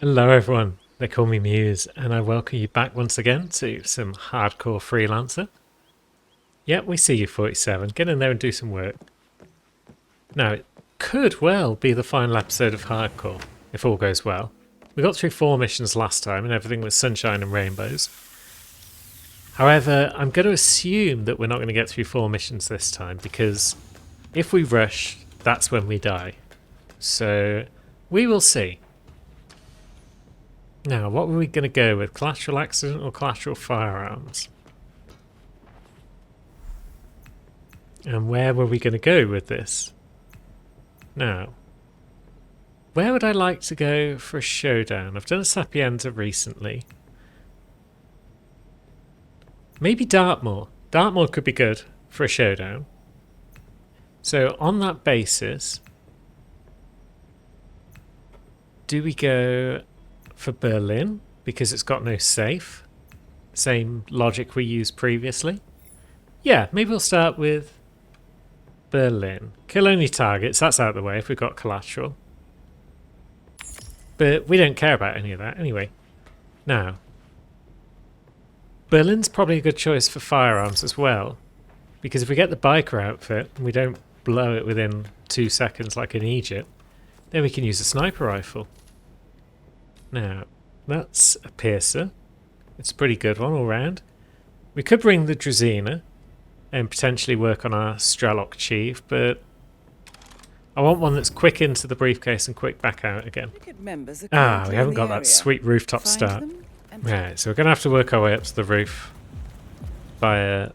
Hello everyone, they call me Muse, and I welcome you back once again to some hardcore freelancer. Yep, we see you 47, get in there and do some work. Now, it could well be the final episode of Hardcore, if all goes well. We got through 4 missions last time and everything was sunshine and rainbows. However, I'm going to assume that we're not going to get through 4 missions this time, because if we rush, that's when we die. So, we will see. Now, what were we going to go with? Collateral accident or collateral firearms? And where were we going to go with this? Now, where would I like to go for a showdown? I've done a Sapienza recently. Maybe Dartmoor. Dartmoor could be good for a showdown. So on that basis, do we go for Berlin because it's got no safe? Same logic we used previously. Yeah, maybe we'll start with Berlin. Kill only targets, that's out of the way if we've got collateral. But we don't care about any of that anyway. Now, Berlin's probably a good choice for firearms as well, because if we get the biker outfit and we don't blow it within 2 seconds like in Egypt, then we can use a sniper rifle. Now, that's a piercer. It's a pretty good one all round. We could bring the Drazina and potentially work on our Strelok Chief, but I want one that's quick into the briefcase and quick back out again. Ah, we haven't got that sweet rooftop start. Right, so we're going to have to work our way up to the roof by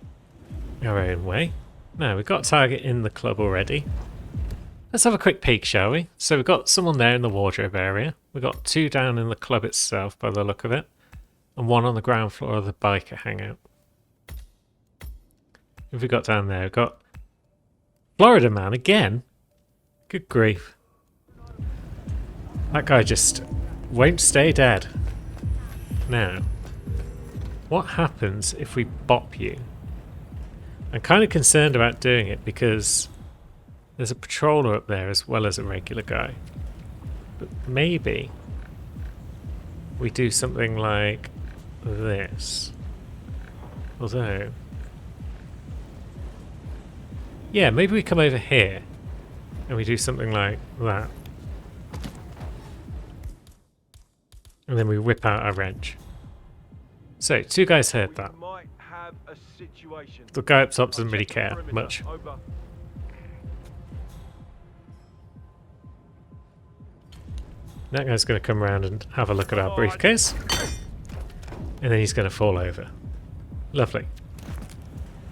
our own way. Now, we've got a target in the club already. Let's have a quick peek, shall we? So we've got someone there in the wardrobe area. We've got 2 down in the club itself by the look of it. And 1 on the ground floor of the biker hangout. What have we got down there? We've got Florida Man again. Good grief. That guy just won't stay dead. Now, what happens if we bop you? I'm kind of concerned about doing it because there's a patroller up there as well as a regular guy. But maybe we do something like this. Although, yeah, maybe we come over here and we do something like that. And then we whip out our wrench. So, 2 guys heard that. The guy up top doesn't really care much. That guy's going to come around and have a look at our briefcase. And then he's going to fall over. Lovely.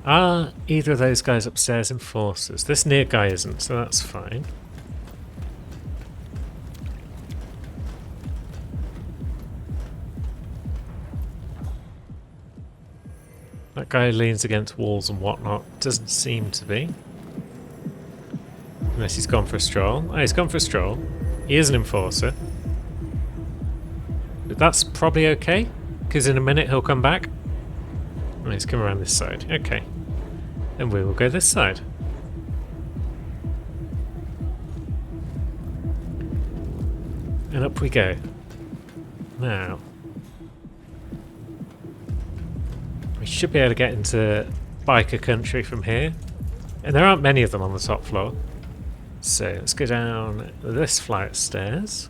Are either of those guys upstairs enforcers? This near guy isn't, so that's fine. That guy leans against walls and whatnot. Doesn't seem to be. Unless he's gone for a stroll. Oh, he's gone for a stroll. He is an enforcer. But that's probably okay, because in a minute he'll come back. Oh, he's come around this side. Okay. And we will go this side. And up we go. Now, we should be able to get into biker country from here. And there aren't many of them on the top floor. So let's go down this flight of stairs.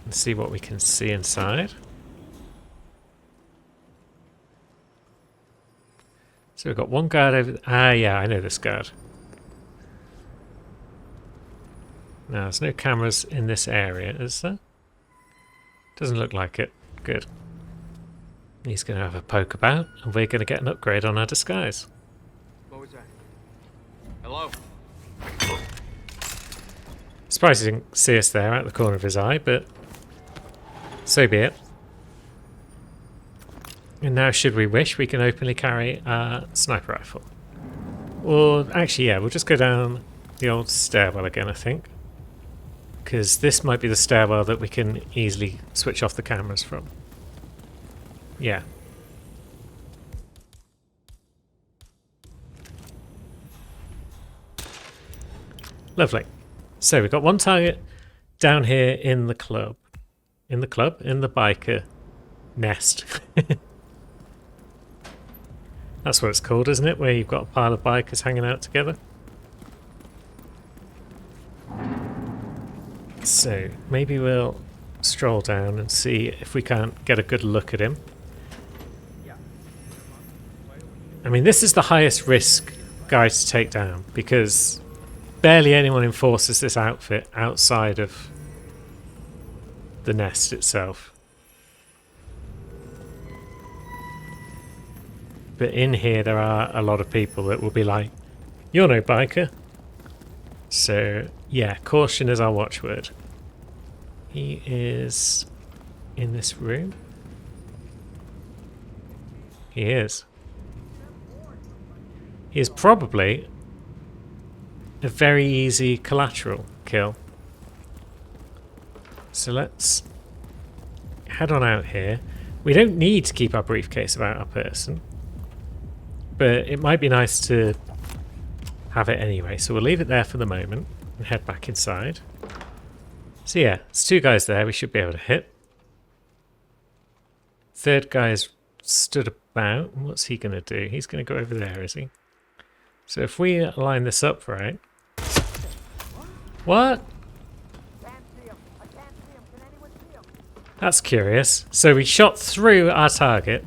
And see what we can see inside. So we've got 1 guard over... Ah, yeah, I know this guard. Now, there's no cameras in this area, is there? Doesn't look like it. Good. He's going to have a poke about, and we're going to get an upgrade on our disguise. What was that? Hello? Surprised he didn't see us there out the corner of his eye, but so be it. And now, should we wish, we can openly carry a sniper rifle. Or, actually, yeah, we'll just go down the old stairwell again, I think. Because this might be the stairwell that we can easily switch off the cameras from. Yeah. Lovely. So we've got one target down here in the club. In the club? In the biker nest. That's what it's called, isn't it? Where you've got a pile of bikers hanging out together. So maybe we'll stroll down and see if we can't get a good look at him. I mean, this is the highest risk guy to take down because barely anyone enforces this outfit outside of the nest itself. But in here there are a lot of people that will be like, "You're no biker." So yeah, caution is our watchword. He is in this room. He is. He is probably a very easy collateral kill. So let's head on out here. We don't need to keep our briefcase about our person, but it might be nice to have it anyway. So we'll leave it there for the moment and head back inside. So yeah, there's two guys there we should be able to hit. Third guy's stood about. What's he going to do? He's going to go over there, is he? So if we line this up right... What? That's curious. So we shot through our target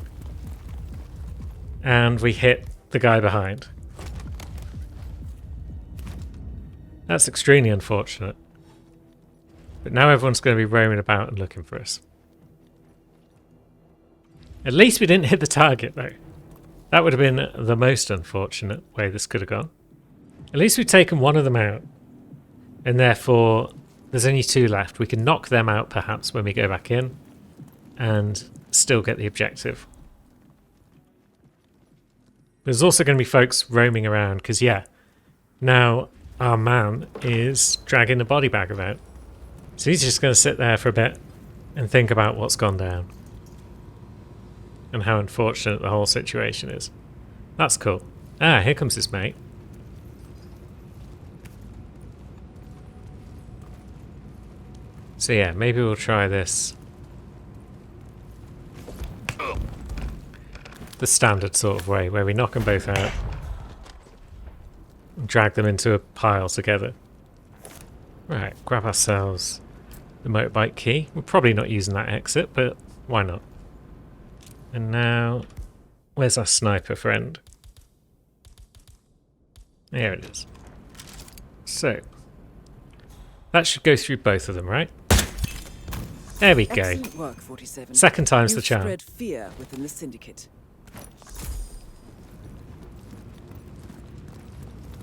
and we hit the guy behind. That's extremely unfortunate. But now everyone's going to be roaming about and looking for us. At least we didn't hit the target though. That would have been the most unfortunate way this could have gone. At least we've taken one of them out. And therefore, there's only two left. We can knock them out perhaps when we go back in. And still get the objective. There's also going to be folks roaming around. Because yeah, now our man is dragging the body bag about. So he's just going to sit there for a bit. And think about what's gone down. And how unfortunate the whole situation is. That's cool. Ah, here comes his mate. So yeah, maybe we'll try this. The standard sort of way, where we knock them both out. And drag them into a pile together. Right, grab ourselves the motorbike key. We're probably not using that exit, but why not? And now, where's our sniper friend? There it is. So, that should go through both of them, right? There we go. Excellent work, 47. Second time's the You've charm. spread fear within the syndicate.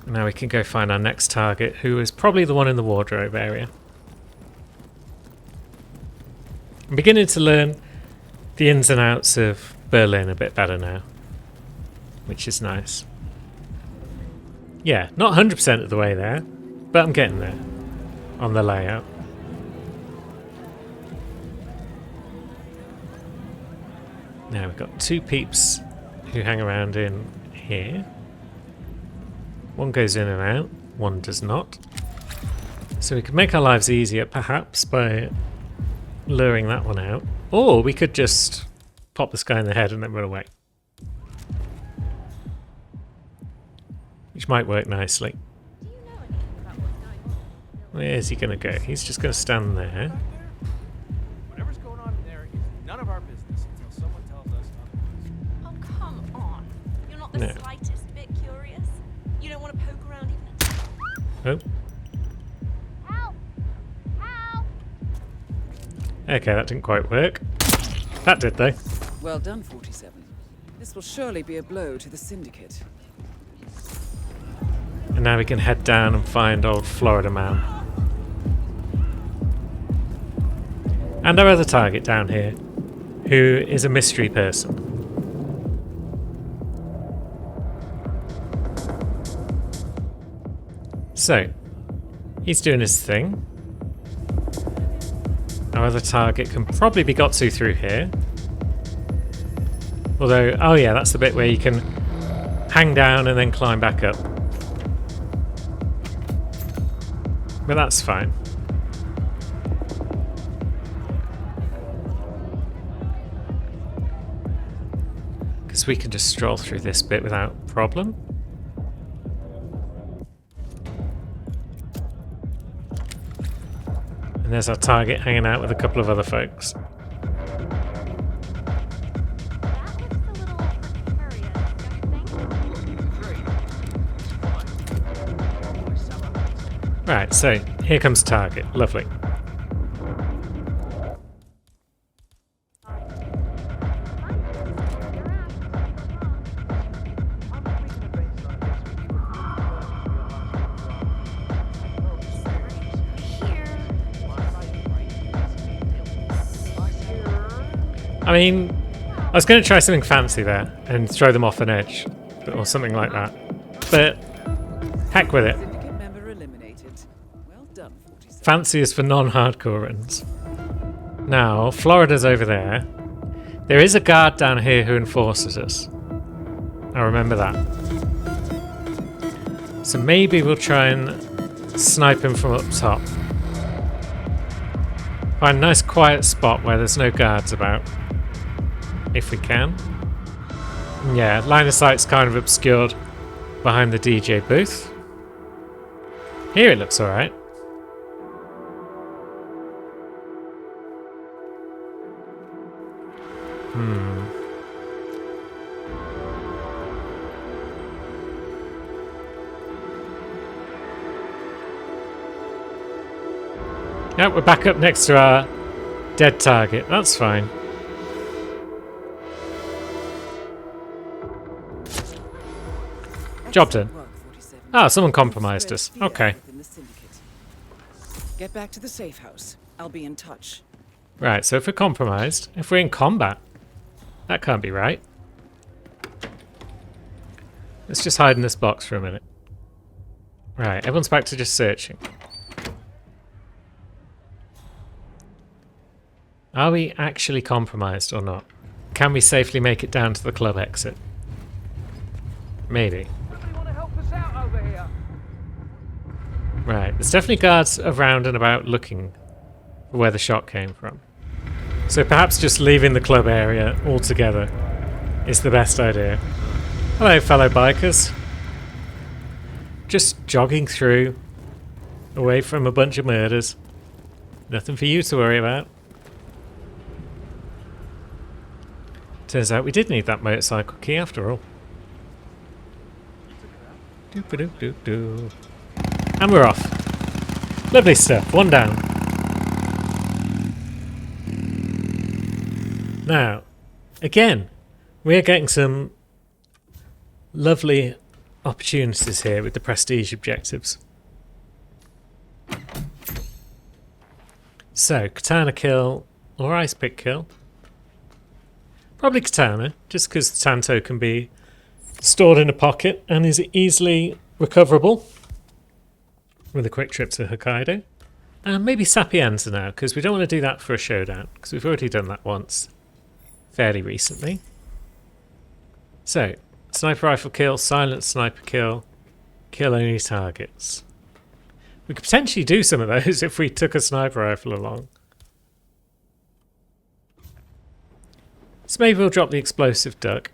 Now we can go find our next target, who is probably the one in the wardrobe area. I'm beginning to learn the ins and outs of Berlin a bit better now, which is nice. Yeah, not 100% of the way there, but I'm getting there on the layout. Now we've got two peeps who hang around in here. One goes in and out, one does not. So we could make our lives easier perhaps by luring that one out. Or we could just pop this guy in the head and then run away. Which might work nicely. Where's he going to go? He's just going to stand there. Whatever's going on in there is none of our business until someone tells us otherwise. Oh, come on. You're not the No. slightest bit curious? You don't want to poke around even Oh, Help! Help! okay, that didn't quite work. That did though. Well done, 47. This will surely be a blow to the syndicate. And now we can head down and find old Florida Man. And our other target down here, who is a mystery person. So, he's doing his thing. Our other target can probably be got to through here. Although, oh yeah, that's the bit where you can hang down and then climb back up. but that's fine. Because we can just stroll through this bit without problem. And there's our target hanging out with a couple of other folks. Right, so here comes target. Lovely. I mean, I was going to try something fancy there and throw them off an edge, or something like that. But heck with it. Syndicate member eliminated. Well done, 47. Fancy is for non-hardcore runs. Now, Florida's over there. There is a guard down here who enforces us. I remember that. So maybe we'll try and snipe him from up top. Find a nice quiet spot where there's no guards about. If we can. Yeah, line of sight's kind of obscured behind the DJ booth. Here it looks alright. Yeah, we're back up next to our dead target. That's fine. Job done. Excellent work, 47. Ah, someone compromised us. Spread fear Okay. within the syndicate. Get back to the safe house. I'll be in touch. Right, so if we're compromised, if we're in combat, that can't be right. Let's just hide in this box for a minute. Right, everyone's back to just searching. Are we actually compromised or not? Can we safely make it down to the club exit? Maybe. Somebody want to help us out over here? Right, there's definitely guards around and about looking for where the shot came from. So perhaps just leaving the club area altogether is the best idea. Hello, fellow bikers. Just jogging through, away from a bunch of murders. Nothing for you to worry about. Turns out we did need that motorcycle key after all. Doop-a-doop-doop-doo. And we're off. Lovely stuff. One down. Now, again, we're getting some lovely opportunities here with the prestige objectives. So, katana kill or ice pick kill. Probably katana, just because the Tanto can be stored in a pocket and is easily recoverable with a quick trip to Hokkaido. And maybe Sapienza now, because we don't want to do that for a showdown, because we've already done that once fairly recently. So, sniper rifle kill, silent sniper kill, kill only targets. We could potentially do some of those if we took a sniper rifle along. So maybe we'll drop the explosive duck.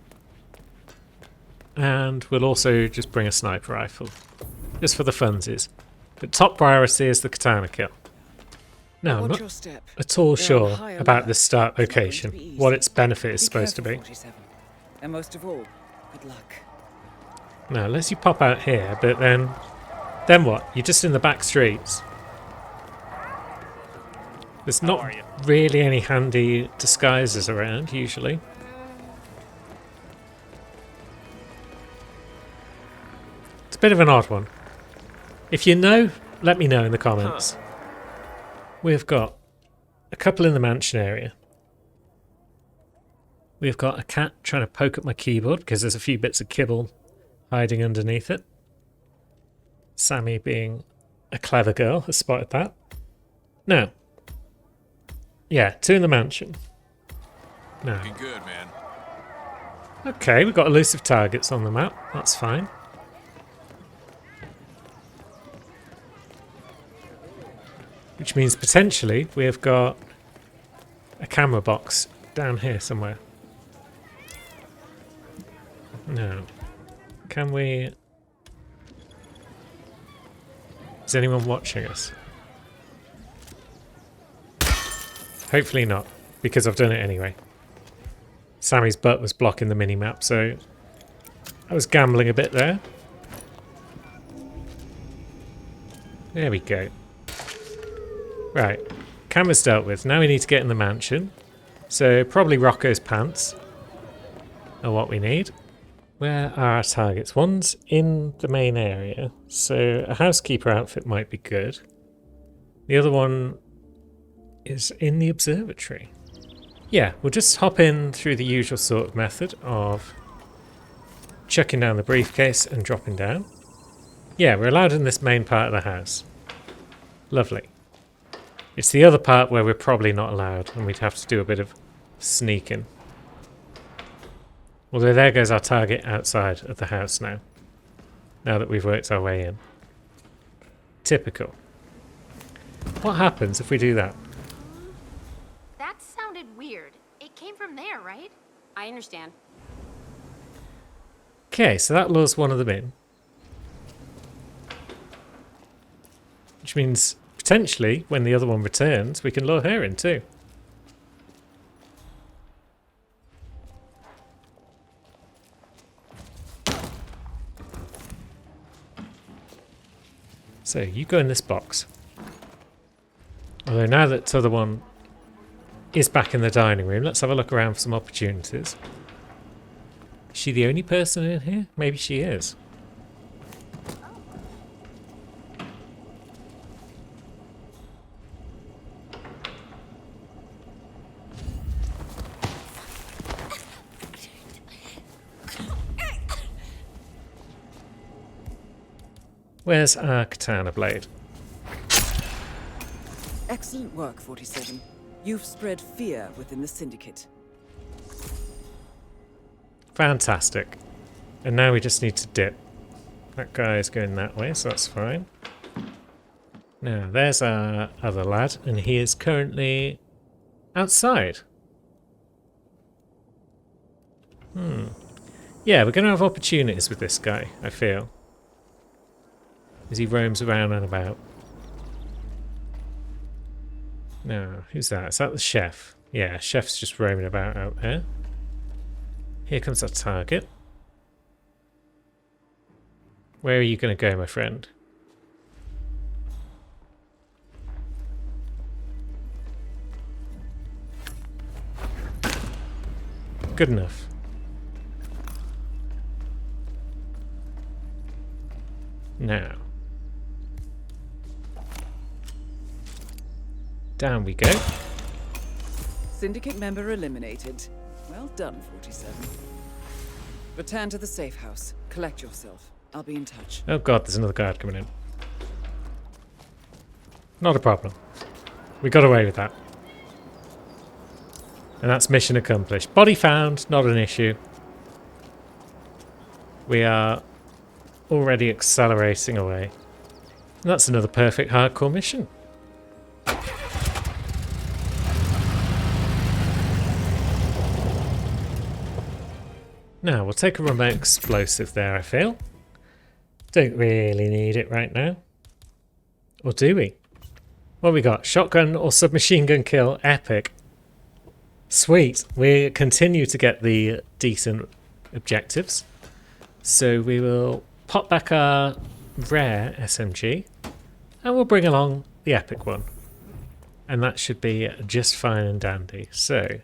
And we'll also just bring a sniper rifle. Just for the funsies. But top priority is the katana kill. Now, I'm Watch not your step. at all They're on sure high about alert. the start It's not going to location. be easy. What its benefit is Be supposed to careful, be. 47. And most of all, good luck. Now, unless you pop out here, but then what? You're just in the back streets. There's not really any handy disguises around, usually. It's a bit of an odd one. If you know, let me know in the comments. We've got a couple in the mansion area. We've got a cat trying to poke at my keyboard because there's a few bits of kibble hiding underneath it. Sammy, being a clever girl, has spotted that. Now, yeah, two in the mansion. Now, Looking good, man. okay, we've got elusive targets on the map. That's fine. Which means potentially we have got a camera box down here somewhere. No. Can we... Is anyone watching us? Hopefully not, because I've done it anyway. Sammy's butt was blocking the mini-map, so I was gambling a bit there. There we go. Right, camera's dealt with. Now we need to get in the mansion. So probably Rocco's pants are what we need. Where are our targets? One's in the main area, so a housekeeper outfit might be good. The other one is in the observatory. Yeah, we'll just hop in through the usual sort of method of chucking down the briefcase and dropping down. Yeah, we're allowed in this main part of the house. Lovely. It's the other part where we're probably not allowed, and we'd have to do a bit of sneaking. Although there goes our target outside of the house now. Now that we've worked our way in. Typical. What happens if we do that? That sounded weird. It came from there, right? I understand. Okay, so that lures one of them in. Which means, potentially, when the other one returns, we can lure her in too. So, you go in this box. Although now that the other one is back in the dining room, let's have a look around for some opportunities. Is she the only person in here? Maybe she is. Where's our katana blade? Excellent work, 47. You've spread fear within the Syndicate. Fantastic. And now we just need to dip. That guy is going that way, so that's fine. Now, there's our other lad, and he is currently outside. Yeah, we're going to have opportunities with this guy, I feel. As he roams around and about. No, who's that? Is that the chef? Yeah, chef's just roaming about out there. Here comes our target. Where are you going to go, my friend? Good enough. Now. Down we go. Syndicate member eliminated. Well done, 47. Return to the safe house. Collect yourself. I'll be in touch. Oh god, there's another guard coming in. Not a problem. We got away with that. And that's mission accomplished. Body found, not an issue. We are already accelerating away. And that's another perfect hardcore mission. Now, we'll take a remote explosive there, I feel. Don't really need it right now. Or do we? What have we got? Shotgun or submachine gun kill? Epic. Sweet. We continue to get the decent objectives. So we will pop back our rare SMG. And we'll bring along the epic one. And that should be just fine and dandy. So...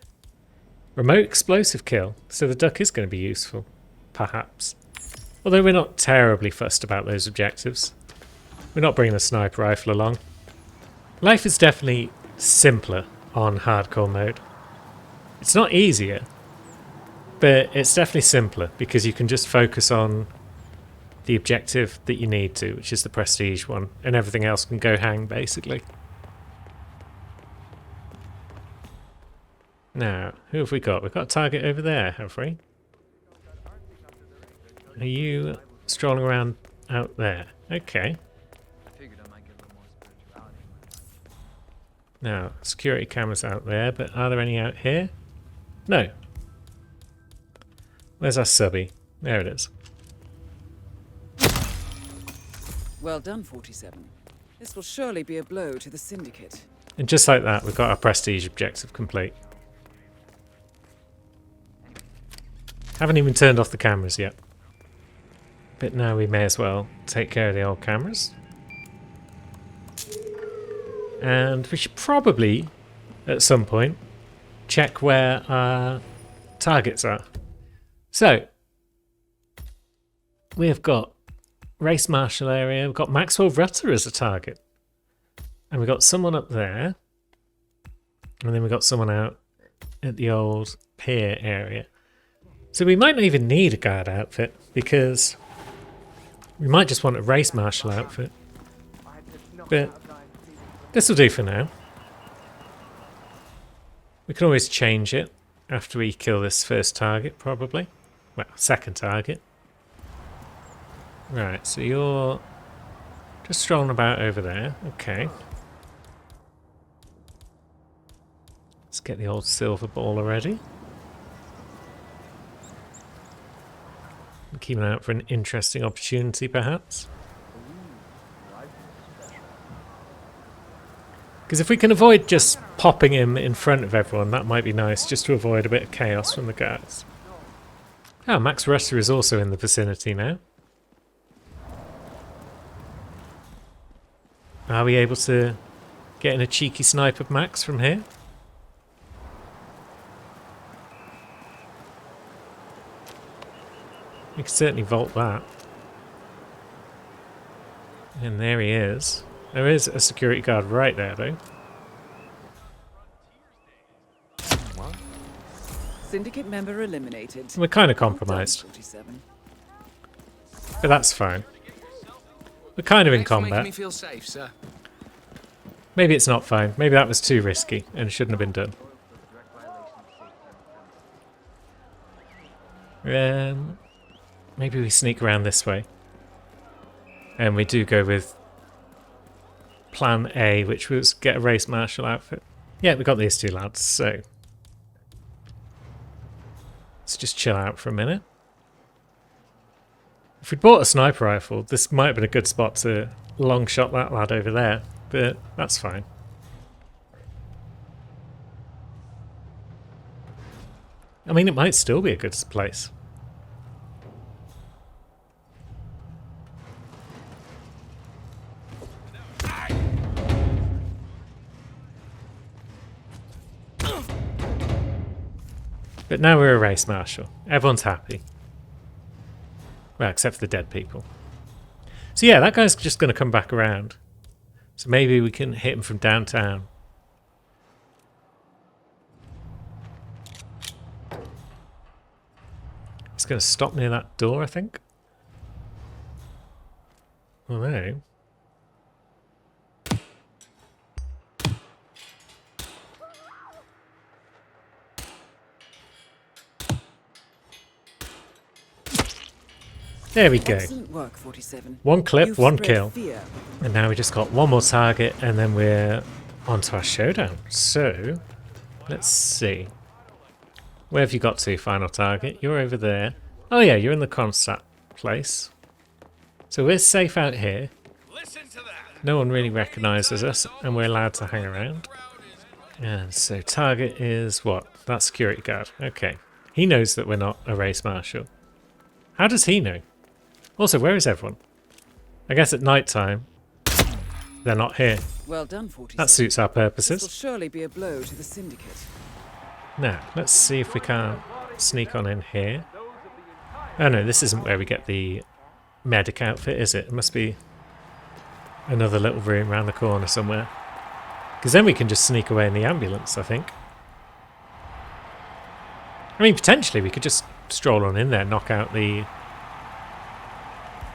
remote explosive kill, so the duck is going to be useful, perhaps. Although we're not terribly fussed about those objectives. We're not bringing the sniper rifle along. Life is definitely simpler on hardcore mode. It's not easier, but it's definitely simpler because you can just focus on the objective that you need to, which is the prestige one, and everything else can go hang, basically. Now, who have we got? We've got a target over there, have we? Are you strolling around out there? Okay. Now, security cameras out there, but are there any out here? No. Where's our subby? There it is. Well done, 47. This will surely be a blow to the Syndicate. And just like that, we've got our prestige objective complete. Haven't even turned off the cameras yet. But now we may as well take care of the old cameras. And we should probably, at some point, check where our targets are. So, we've got Race Marshal area, we've got Maxwell Rutter as a target. And we've got someone up there. And then we've got someone out at the old pier area. So we might not even need a guard outfit, because we might just want a Race Marshal outfit. But this will do for now. We can always change it after we kill this first target, probably. Well, second target. Right, so you're just strolling about over there. Okay. Let's get the old silver ball already. Keep an eye out for an interesting opportunity, perhaps. Because if we can avoid just popping him in front of everyone, that might be nice, just to avoid a bit of chaos from the guards. Ah, Max Rutter is also in the vicinity now. Are we able to get in a cheeky snipe of Max from here? We can certainly vault that. And there he is. There is a security guard right there, though. Syndicate member eliminated. We're kind of Well done, compromised, 47. but that's fine. We're kind of in Thanks for making combat. me feel safe, sir. Maybe it's not fine. Maybe that was too risky and shouldn't have been done. Maybe we sneak around this way. And we do go with plan A, which was get a Race Marshal outfit. Yeah, we got these two lads, so let's just chill out for a minute. If we'd bought a sniper rifle, this might have been a good spot to long shot that lad over there, but that's fine. I mean, it might still be a good place. But now we're a Race Marshal. Everyone's happy. Well, except for the dead people. So yeah, that guy's just going to come back around. So maybe we can hit him from downtown. He's going to stop near that door, I think. Oh no. There we go. Excellent work, 47. One clip, You've one spread kill. fear. And now we just got one more target and then we're on to our showdown. So, let's see. Where have you got to, final target? You're over there. Oh yeah, you're in the Kronstadt place. So we're safe out here. No one really recognises us and we're allowed to hang around. And so target is what? That security guard. Okay. He knows that we're not a Race Marshal. How does he know? Also, where is everyone? I guess at night time, they're not here. Well done, 47. That suits our This will purposes. surely be a blow to the Syndicate. Now, let's see if we can sneak on in here. Oh no, this isn't where we get the medic outfit, is it? It must be another little room around the corner somewhere. Because then we can just sneak away in the ambulance, I think. I mean, potentially we could just stroll on in there, knock out the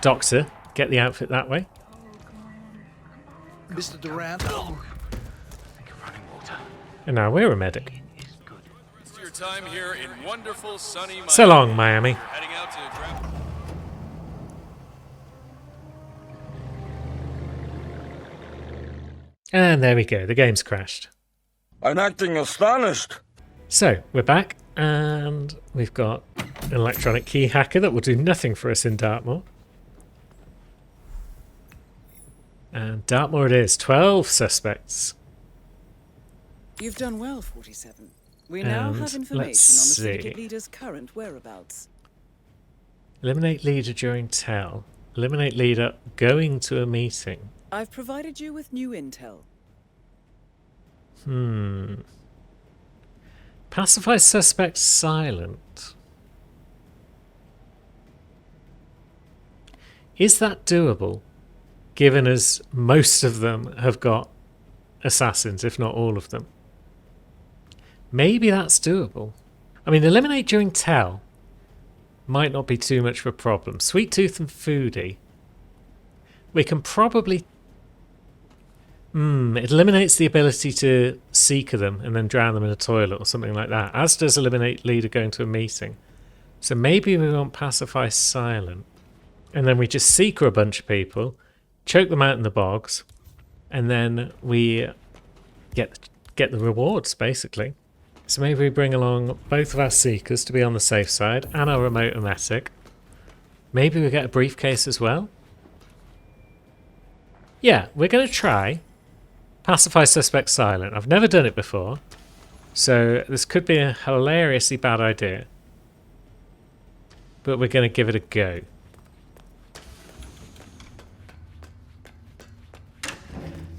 doctor, get the outfit that way. Mr. Durant. And now we're a medic. It's your time here in wonderful sunny Miami. So long, Miami. Heading out to grab. And there we go, the game's crashed. I'm acting astonished. So, we're back, and we've got an electronic key hacker that will do nothing for us in Dartmoor. And Dartmoor it is, 12 suspects. You've done well, 47. We now And have information on the let's syndicate see. leader's current whereabouts. Eliminate leader during tell. Eliminate leader going to a meeting. I've provided you with new intel. Pacify suspect silent. Is that doable? Given as most of them have got assassins, if not all of them. Maybe that's doable. I mean, eliminate during tell might not be too much of a problem. Sweet Tooth and Foodie. We can probably... it eliminates the ability to seeker them and then drown them in a toilet or something like that. As does eliminate leader going to a meeting. So maybe we want pacify silent. And then we just seeker a bunch of people, choke them out in the bogs, and then we get the rewards, basically. So maybe we bring along both of our seekers to be on the safe side and our remote emetic. Maybe we get a briefcase as well. Yeah, we're going to try pacify suspect silent. I've never done it before, so this could be a hilariously bad idea. But we're going to give it a go.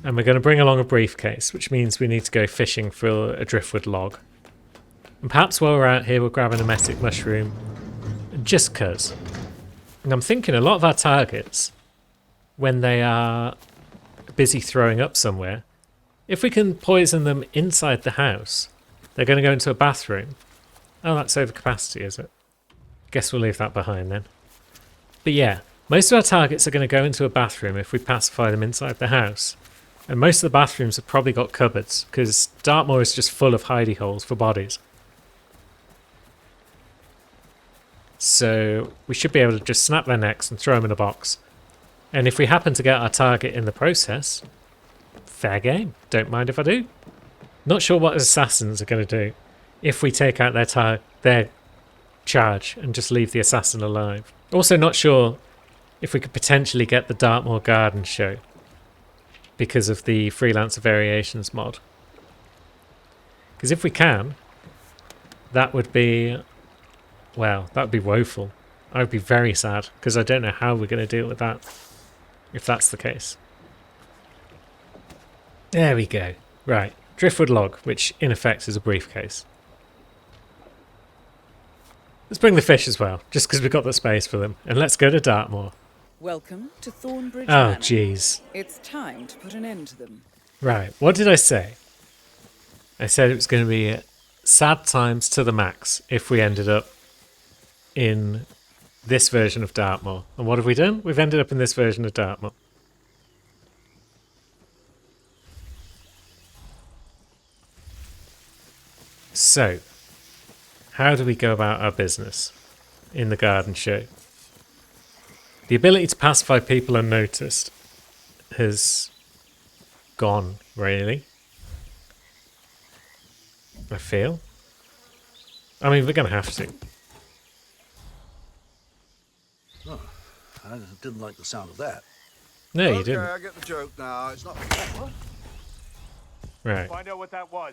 And we're going to bring along a briefcase, which means we need to go fishing for a driftwood log. And perhaps while we're out here, we'll grab an emetic mushroom, just cuz. And I'm thinking a lot of our targets, when they are busy throwing up somewhere, if we can poison them inside the house, they're going to go into a bathroom. Oh, that's overcapacity, is it? Guess we'll leave that behind then. But yeah, most of our targets are going to go into a bathroom if we pacify them inside the house. And most of the bathrooms have probably got cupboards, because Dartmoor is just full of hidey holes for bodies. So we should be able to just snap their necks and throw them in a box. And if we happen to get our target in the process, fair game. Don't mind if I do. Not sure what assassins are going to do if we take out their charge and just leave the assassin alive. Also not sure if we could potentially get the Dartmoor Garden show because of the Freelancer Variations mod. Because if we can, that would be... well, that would be woeful. I would be very sad, because I don't know how we're going to deal with that, if that's the case. There we go. Right, driftwood log, which in effect is a briefcase. Let's bring the fish as well, just because we've got the space for them. And let's go to Dartmoor. Welcome to Thornbridge Oh, Manor. jeez. It's time to put an end to them. Right, what did I say? I said it was going to be sad times to the max if we ended up in this version of Dartmoor. And what have we done? We've ended up in this version of Dartmoor. So, how do we go about our business in the garden show? The ability to pacify people unnoticed has gone, really. I feel. I mean, we're going to have to. Oh, I didn't like the sound of that. No, you Okay, didn't. I get the joke now. It's not... What? Right. Find out what that was.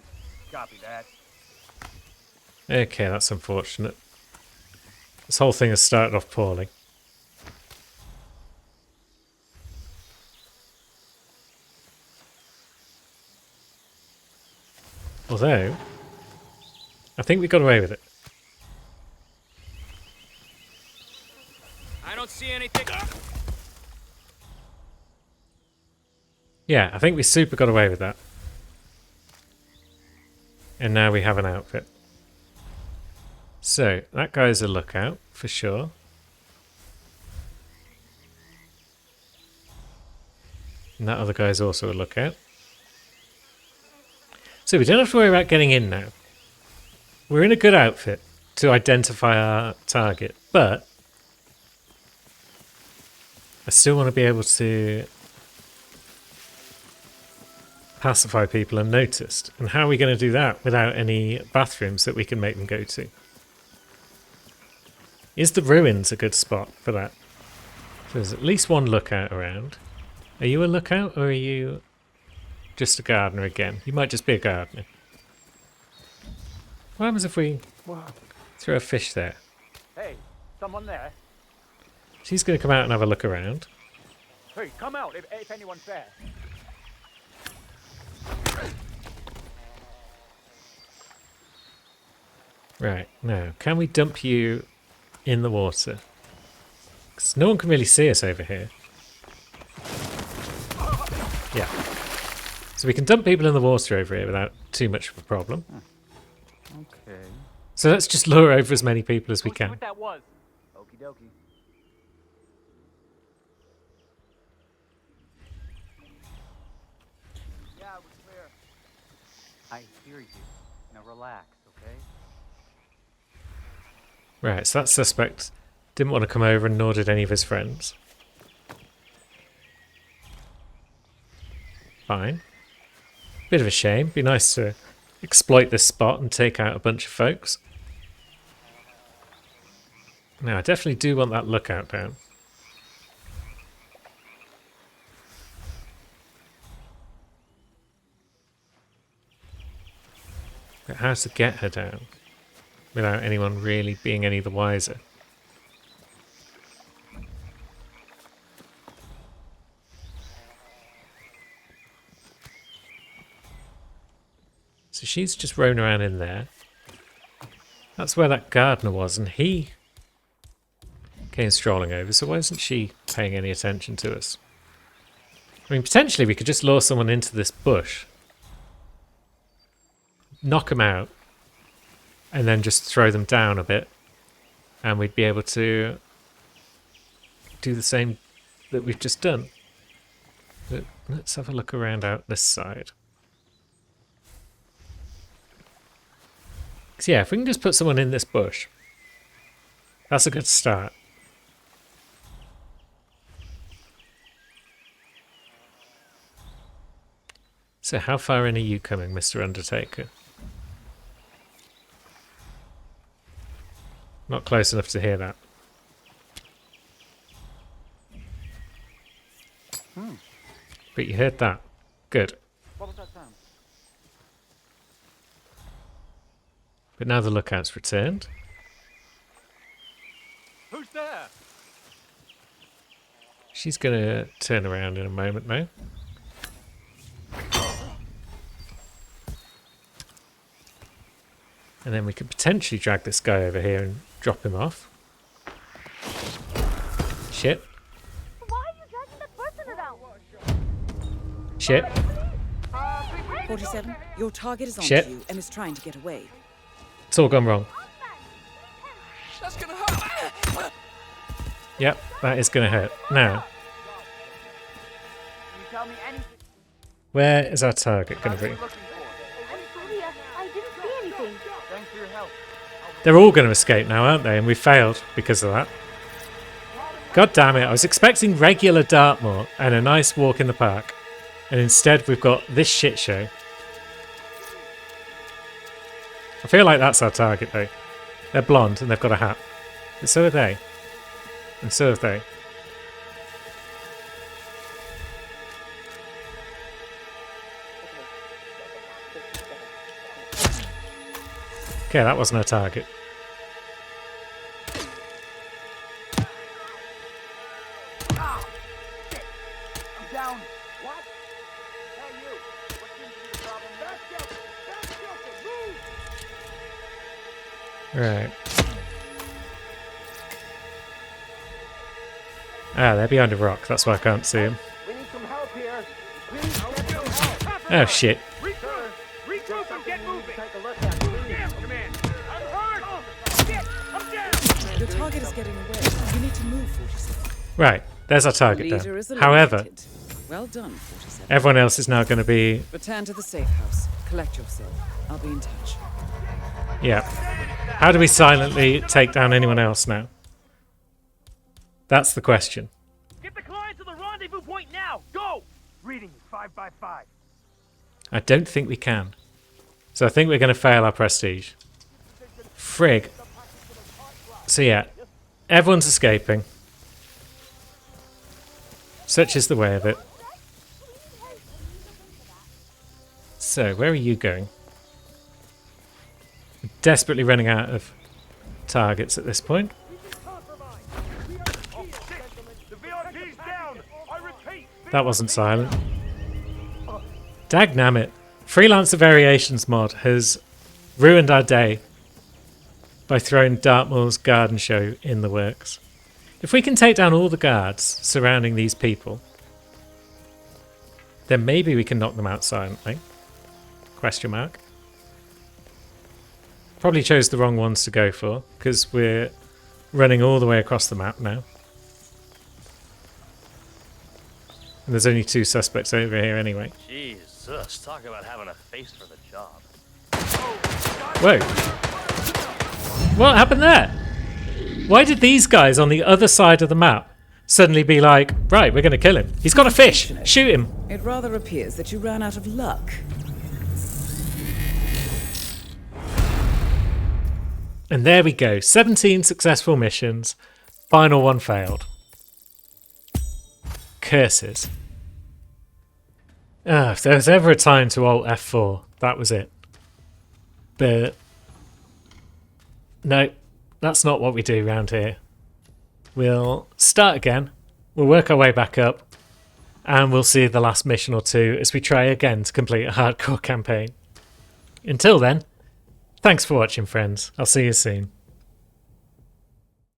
Copy that. Okay, that's unfortunate. This whole thing has started off poorly. Although, I think we got away with it. I don't see anything. Yeah, I think we super got away with that. And now we have an outfit. So, that guy's a lookout, for sure. And that other guy's also a lookout. So we don't have to worry about getting in now. We're in a good outfit to identify our target, but I still want to be able to pacify people unnoticed. And how are we going to do that without any bathrooms that we can make them go to? Is the ruins a good spot for that? So there's at least one lookout around. Are you a lookout or are you just a gardener again? You might just be a gardener. What happens if we throw a fish there? Hey, someone there? She's going to come out and have a look around. Hey, come out if anyone's there. Right, now, can we dump you in the water? Because no one can really see us over here. Yeah. So we can dump people in the water over here without too much of a problem. Okay. So let's just lure over as many people as we See can. what that was. Okie dokie. Yeah, it was clear. I hear you. Now relax, okay? Right, so that suspect didn't want to come over and nor did any of his friends. Fine. Bit of a shame. Be nice to exploit this spot and take out a bunch of folks. Now, I definitely do want that lookout down. But how to get her down without anyone really being any the wiser? So she's just roaming around in there. That's where that gardener was, and he came strolling over, so why isn't she paying any attention to us? I mean, potentially we could just lure someone into this bush, knock them out, and then just throw them down a bit, and we'd be able to do the same that we've just done. But let's have a look around out this side. So yeah, if we can just put someone in this bush, that's a good start. So how far in are you coming, Mr. Undertaker? Not close enough to hear that. But you heard that. Good. What was that sound? But now the lookout's returned. Who's there? She's going to turn around in a moment now. And then we could potentially drag this guy over here and drop him off. Shit. Why are you dragging that person around? Shit. 47, your target is on Shit. you and is trying to get away. It's all gone wrong. That's gonna hurt. Yep, that is going to hurt. Now, Can you tell me anything where is our target going to be? you're looking for? I'm sorry, I didn't see anything. Thanks for your help. They're all going to escape now, aren't they? And we failed because of that. God damn it, I was expecting regular Dartmoor and a nice walk in the park. And instead we've got this shit show. I feel like that's our target though. They're blonde and they've got a hat. But so are they. And so have they. Okay, that wasn't our target. I'm down. What? Hey, you. What seems to be the problem? Back move! Right. Ah, they're behind a rock. That's why I can't see them. We need some help here. Please get some help. Oh shit. Regroup! Regroup and get moving! Take a look at it. Damn, command! I'm hurt! Oh, shit! I'm down! Your target is getting away. You need to move, 47. Right, there's our target Leader is done. However, eliminated. Well done, 47. everyone else is now going to be... Return to the safe house. Collect yourself. I'll be in touch. Yeah. How do we silently take down anyone else now? That's the question. Get the client to the rendezvous point now! Go! Reading 5 by 5. I don't think we can. So I think we're going to fail our prestige. Frig. So yeah, everyone's escaping. Such is the way of it. So, where are you going? We're desperately running out of targets at this point. The VIP's down. I repeat. That wasn't silent. Dagnammit. Freelancer Variations mod has ruined our day by throwing Dartmoor's garden show in the works. If we can take down all the guards surrounding these people, then maybe we can knock them out silently. Question mark. Probably chose the wrong ones to go for, because we're running all the way across the map now. And there's only 2 suspects over here anyway. Jesus, talk about having a face for the job. Whoa. What happened there? Why did these guys on the other side of the map suddenly be like, right, we're going to kill him. He's got a fish. Shoot him. It rather appears that you ran out of luck. And there we go. 17 successful missions. Final one failed. Curses. If there was ever a time to Alt F4, that was it. But no, that's not what we do around here. We'll start again. We'll work our way back up. And we'll see the last mission or 2 as we try again to complete a hardcore campaign. Until then, thanks for watching, friends. I'll see you soon.